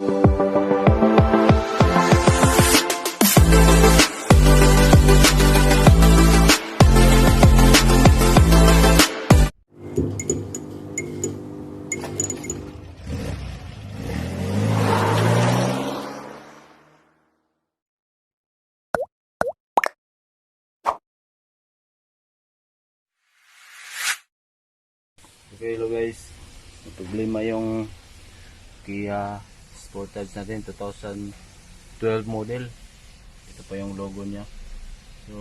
Okay, hello guys. May problema yung Kia Sportage natin 2012 model. Ito pa yung logo niya. So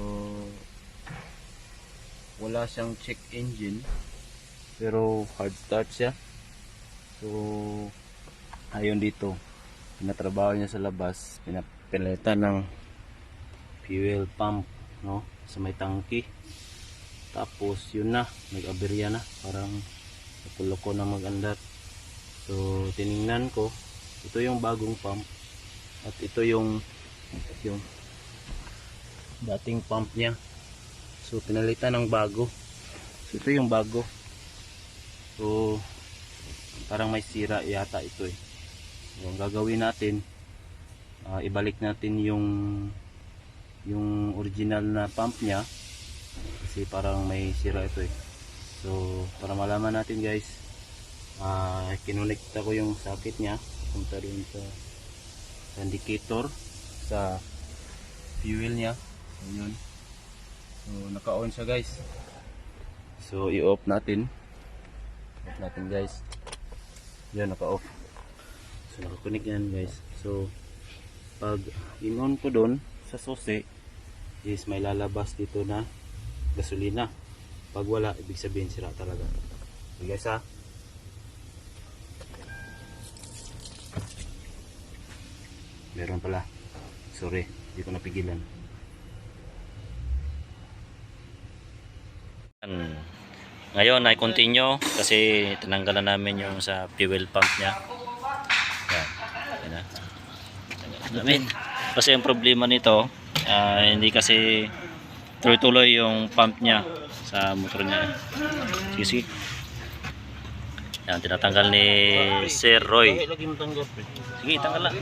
wala siyang check engine pero hard start siya. So ayun dito, pinatrabaho niya sa labas, pinapilitan ng fuel pump, no, sa may tangki. Tapos yun na, nag-aberya na, parang nakuloko na mag-andar. So tiningnan ko, ito yung bagong pump at ito yung dating pump niya. So pinalitan ng bago. So ito yung bago. So parang may sira yata ito eh. So ang gagawin natin, ibalik natin yung original na pump niya kasi parang may sira ito eh. So para malaman natin guys, kinonekta ko yung socket niya punta dun sa indicator sa fuel niya. Ayun. So naka-on siya guys. So i-off natin. Off natin guys. Yan, naka-off. So naka-connect yan guys. So pag in-on ko dun sa susi is may lalabas dito na gasolina. Pag wala, ibig sabihin sira talaga. Okay guys ha. Meron pala. Sorry, hindi ko napigilan. Ngayon ay continue kasi tinanggalan namin yung sa fuel pump niya. Yan. Yan na. Namin. Kasi yung problema nito, hindi kasi tuloy-tuloy yung pump niya sa motor niya. Sige, sige. Yan, tinatanggal ni Sir Roy. Sige, tanggal lang.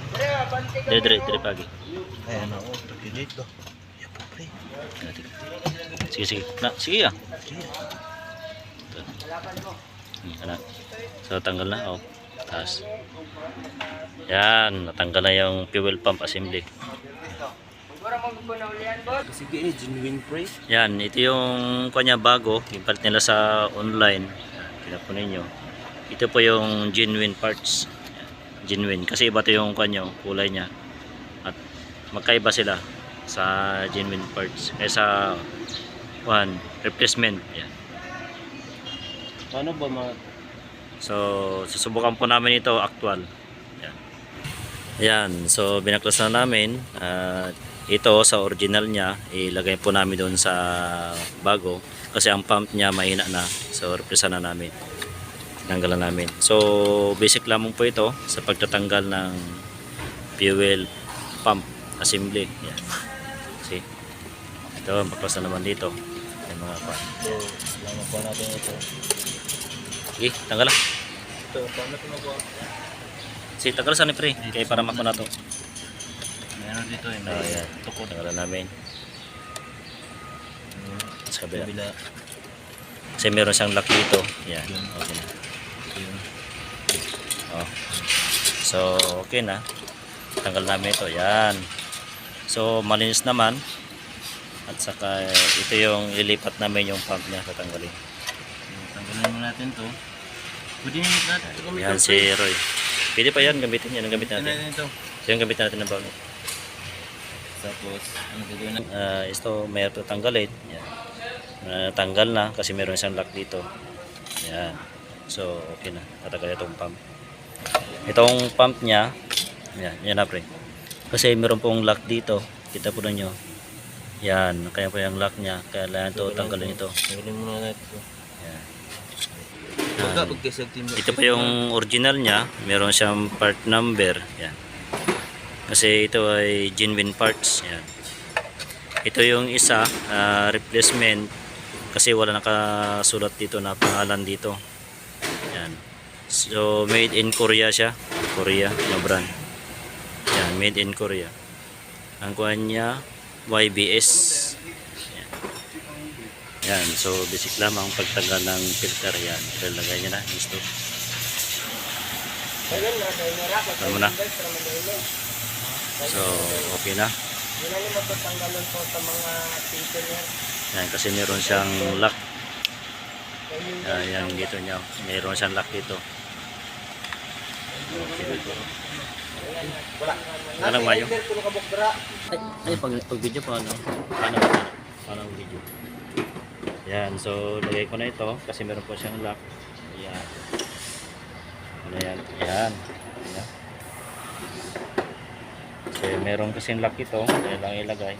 Dire pagi. Ayan ako, pagkilit ko. Sige, sige. Na, sige ah. Anak. So tanggal na. Oh. Taas. Yan, natanggal na yung fuel pump assembly. Sige, ini genuine pre. Yan, ito yung kanya bago, yung part nila sa online. Pinapunin nyo. Ito po yung genuine parts. Genuine. Kasi iba ito yung kanya, kulay niya. At magkaiba sila sa genuine parts. Eh sa replacement. Yan. Paano ba So, susubukan po namin ito actual. Yan. Yan. So, binaklas na namin. Ito sa original niya, ilagay po namin doon sa bago. Kasi ang pump niya mahina na. So, replace na namin. Tinanggalan namin. So, basic lamang po ito sa pagtatanggal ng fuel pump assembly. Yan. See? Ito, baklas na naman dito. Yung mga pa. So, laman po natin ito. Okay, tanggal lang. Ito, paano ito magawa? See, tanggal saan ni pre? Kaya para mako na to. Meron dito eh. Ayan. Tanggalan namin. Sa kabila. Kasi meron siyang lock dito. Yan. Okay na. Oh. So, okay na. Tanggal namin ito. Yan. So, malinis naman. At saka, ito yung ilipat namin yung pump niya. Tatanggalin. Tanggalin mo natin to. Pwede nyo natin. Yan si Roy. Pwede pa yan. Gamitin yan. Ang gamit natin. Ito. So, yung gamit natin ng bago. Tapos, ano gagawin natin? Ito, may ito tanggalin. Yan. Tanggal na kasi meron siyang lock dito. Yan. So, okay na. Tatagal itong pump. Itong pump niya, yan na pre. Kasi meron pong lock dito. Kita po ninyo. Yan. Kaya po yung lock niya. Kaya lang ito, tanggalin ito. Tanggalin muna natin ito. Yan. Ito pa yung original niya. Meron siyang part number. Yan. Kasi ito ay genuine parts. Yan. Ito yung isa, replacement. Kasi wala nakasulat dito na pangalan dito. Yan. So made in Korea siya. Korea na brand. Yan, made in Korea. Ang kuha niya, YBS. Yan. Yan, so basic lamang pagtanggal ng filter. Yan, ilagay niya na. Gusto. Tama na. So, okay na. Yan, kasi meron siyang lock. Yan dito niya. Meron siyang lock dito. Okay na. Ano ba yun? Ay, pag video pa ano? Paano video? Yan, so lagay ko na ito kasi meron po siyang lock. Ayan. Ano yan? Ayan. Ayan. So meron kasing lock ito. Ayan lang ilagay.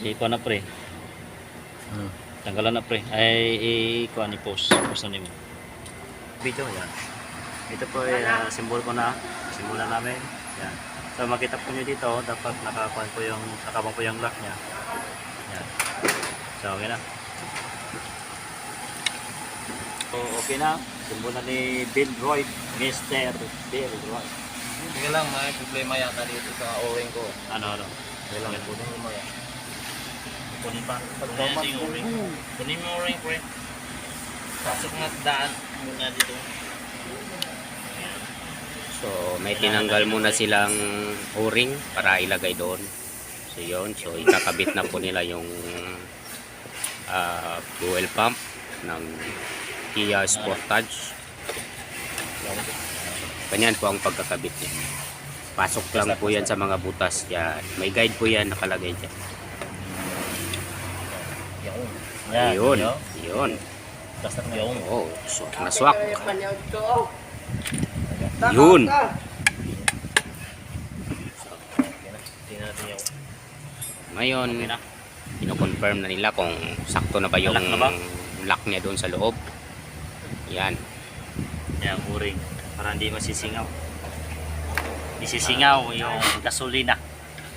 Iko na pre. Tanggalan na pre. Ay ikuha ni post. Post na nimo. Video yan. Ito po ay simbol ko na. Simbolan namin. Yan. So makita po nyo dito, dapat nakabang po yung lock niya. Yan. So okay na. So okay na. Simbolan ni Bill Roy. Mr. Bill Roy. Sige lang, may problema yata dito sa o-ring ko. Ano? Sige lang, kunin mo yan. Kunin pa. Pagdaman yung o-ring. Kunin mo o-ring, pre. Pasok na daan muna dito. So may tinanggal muna silang o-ring para ilagay doon. So yun, so ikakabit na po nila yung fuel pump ng Kia Sportage. Ganyan po ang pagkakabit niya. Pasok lang po yan sa mga butas. Yan. May guide po yan nakalagay dyan. Yan. Yun. Yun. Basta yung Oh, swak na swak. Yun. tingnan natin yung Ngayon, kino-confirm na nila kung sakto na ba yung Lock na ba? lock niya doon sa loob. Yan. yan, uring. Para hindi masisingaw. Isisingaw yung gasolina.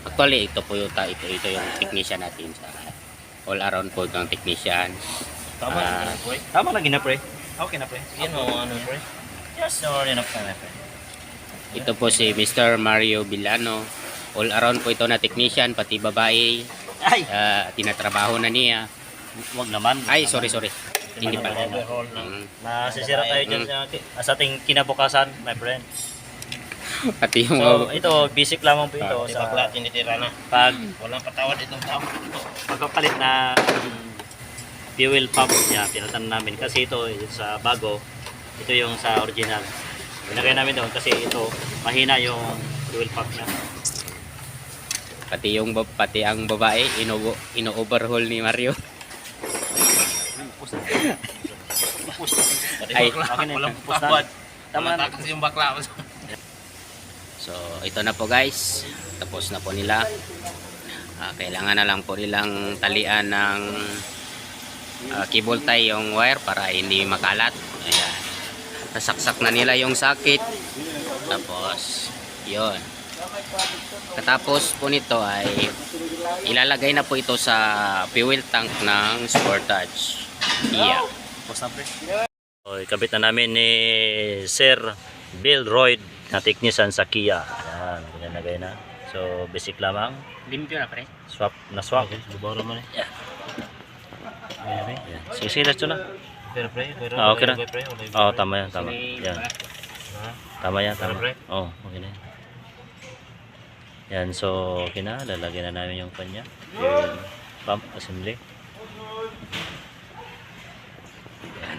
Actually, ito po yung ito yung technician natin sa all around po ng technician. Tama Ah. na pre. Tama lagi na pre. Okay na pre. Yan o, ano, pre. Just or enough na pre. Ito po si Mr. Mario Villano. All around po ito na technician, pati babae. Ay, Tinatrabaho na niya. wag naman. Ay, sorry. Hindi pa. Overhaul na. Nasisira tayo dyan sa ating kinabukasan, my friend. Pati yung So, ito, basic lamang po ito Di sa bakla, tinitira na. pag Walang patawad itong tao. pagpapalit na fuel pump niya, pinatan namin kasi ito sa bago, ito yung sa original. Pinagay namin doon kasi ito mahina yung fuel pump niya. pati ang babae ino-overhaul ni Mario. Ay, Walang patawad. Tama na. Takas yung bakla. So, ito na po guys. Tapos na po nila. Kailangan na lang po nilang talian ng cable tie yung wire para hindi makalat. Ayan. Nasaksak na nila yung sakit. Tapos, yun. Katapos po nito ay ilalagay na po ito sa fuel tank ng Sportage. Iya. Tapos na pre. So, ikabit na namin ni Sir Bill Roy na technician sa Kia. Ayan, ginagay na. So, basic lamang. Limpyo na pre. Swap na swap. Bubaro mo na. Ayan. Sige, sige, let's do na. Pero pre, Okay na. pre. Oo, tama yan, tama. Yan. Tama yan, tama. Pre. Oo, okay na yan. Yan, so okay na. Lalagyan na namin yung kanya. Yung pump assembly. Yan.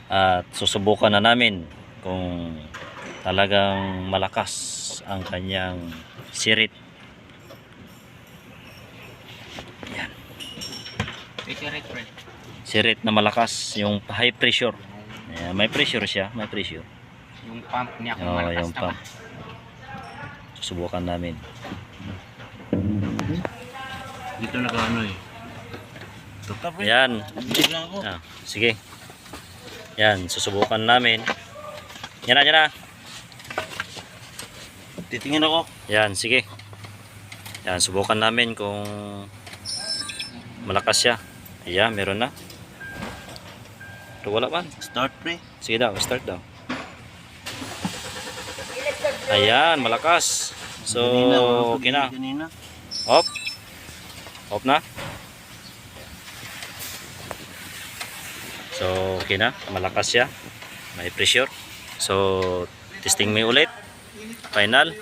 At susubukan na namin kung talagang malakas ang kanyang sirit. Yan. Sirit na malakas, yung high pressure. Ayan, may pressure siya, may pressure. Yung pump niya Oo, yung pump. Susubukan namin. Dito nag-ano eh. Yan. Hindi lang ako. Sige. Yan, susubukan namin. Yan na. Titingin ako. Yan, sige. Yan, subukan namin kung Malakas siya. Ayan, meron na. Pero wala man. Start pre. Sige daw, start daw. Ayan, malakas. So, okay na. Ganina. Off. Off na. So, okay na. Malakas siya. May pressure. So, testing mo ulit. Final.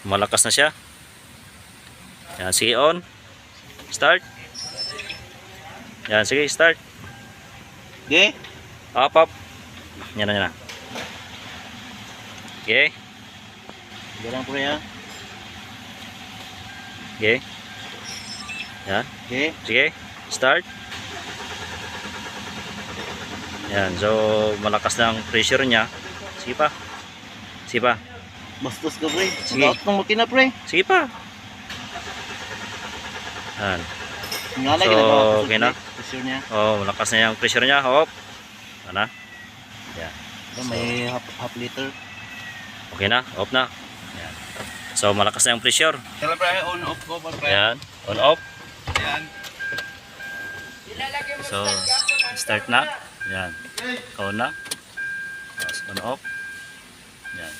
Malakas na siya. Yan, sige on. Start. Yan, sige, start. Okay. Up, up. Yan na, yan na. Okay. Ganang pre ha. Okay. Yan. Okay. Sige, start. Yan, so malakas na ang pressure niya. Sige pa. Sige pa. Bastos ka pre. Sige. Mag-out ng makina pre. Sige pa. Yan. Ngala So, ginagawa ko okay na. pressure niya. Oh, malakas na yung pressure niya. Hop. Ano? Yan. May half liter. Okay na. Off na. Yan. So malakas na yung pressure. Kailan pre on off ko pa pre. Yan. On off. Yan. So start na. Yan. On na. Tapos on off. Yan.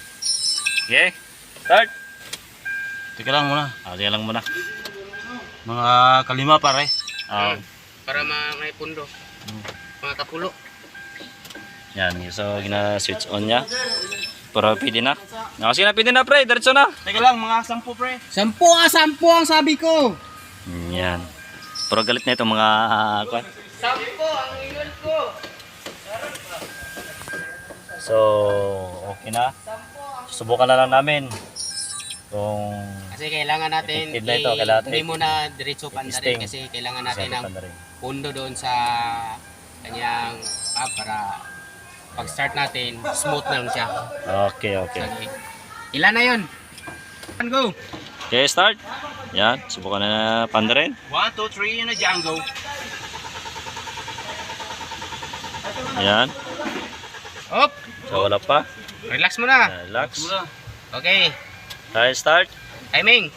Okay. Start. Teka lang muna. Sige lang muna. Mga kalima pare. Para may pundo. Mga kapulo. Yan, so gina-switch on niya. Para pwede na. Sige na, pwede na pre, diretso na. Teka lang mga 10 pre. 10 ang sabi ko. Yan. Pero galit na itong mga kwan. 10 ang ingon ko. So, okay na. Subukan na lang namin. Kung Kasi kailangan natin effective na ito, kailangan natin hindi mo na diretso testing. pandarin kasi kailangan natin ng na rin. pundo doon sa kanyang para pag start natin smooth na lang siya. Okay, okay. Sige. Ilan na yun? Go! Okay, start. Yan, subukan na panda rin. 1 2 3 in a Django. Yan. Up! So, wala pa. Relax mo na. Relax. Okay. Okay, start. Timing.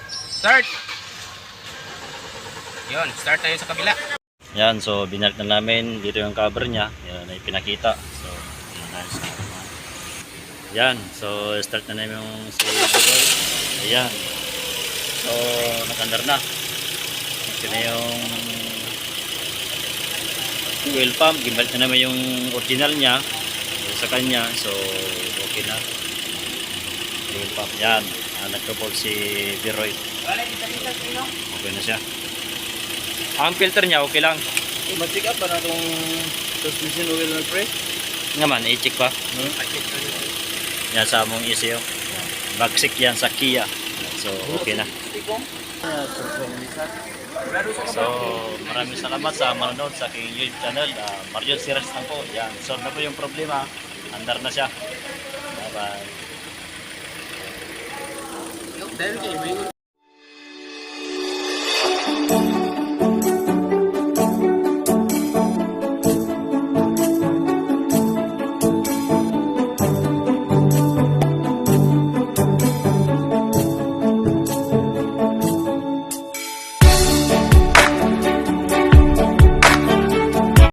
Start. Yun, start tayo sa kabila. Yan, so binalik na namin dito yung cover niya. Yan, ay pinakita. So, yan, so start na namin yung si Bigoy. Ayan. So, nakandar na. Ito na yung fuel pump. Gibalik na namin yung original niya sa kanya. So, okay na. Fuel pump. Yan. Nagkabol si Biroy. Okay na siya. Ang filter niya okay lang. Ma-check up ba na itong transmission oil na pre? Nga man, i-check pa. Yan sa among ECU. Bagsik yan sa Kia. So, okay na. So, maraming salamat sa manonood sa aking YouTube channel. Mario Siras na po. Yan, solve na po yung problema. Andar na siya. Bye-bye.